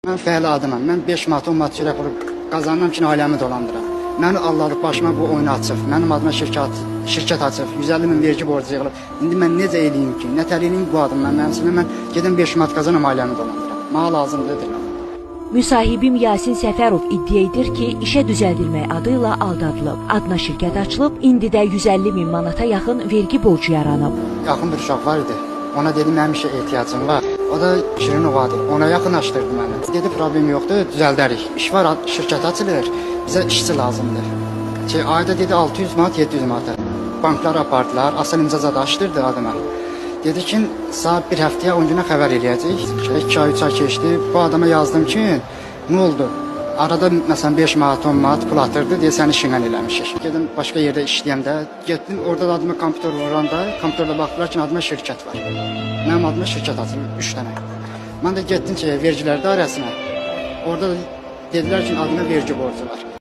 Mən fəhlə adamam. Mən 5 manat, 10 manat çörək pulu qazanıram ki, ailəmi dolandıram. Məni Allah'lıq başıma bu oyunu açıb, mənim adıma şirkət açıb, 150 min vergi borcu yığılıb. İndi mən necə eləyim ki, nətər eləyim bu adımla? Mən gedim 5 manat qazanıram, ailəmi dolandıram. Mənə lazımdır. Müsahibim Yasin Səfərov iddia edir ki, işə düzəldilmək adı ilə aldadılıb. Adına şirkət açılıb, indi də 150 min manata yaxın vergi borcu yaranıb. Yaxın bir uşaq var idi. Ona dedim, mənim işə ehtiyacım var. O da Şirin ovadır. Ona yaxınlaşdırdı məni. Dedi, problem yoxdur, düzəldərik. İş var, şirkət açılır, bizə işçi lazımdır. Ayda dedi 600 manat, 700 manat. Banklar apardılar, asıl imzazadı açdırdı adıma. Dedi ki, saat bir həftəyə 10 günə xəbər eləyəcək. 2 ay, 3 ay keçdi. Bu adama yazdım ki, nə oldu? Arada məsələn 5 manat, 10 manat pul atırdı, deyə səni işinən eləmişik. Gedim başqa yerdə işləyəndə, getdim orada da adıma kompüter vuranda, kompüterdə baxdılar ki, adıma şirkət var. Mənim adıma şirkət açılır, 3 dənə. Mən də getdim ki, vergilər dairəsinə. Orada da dedilər ki, adıma vergi borcu var.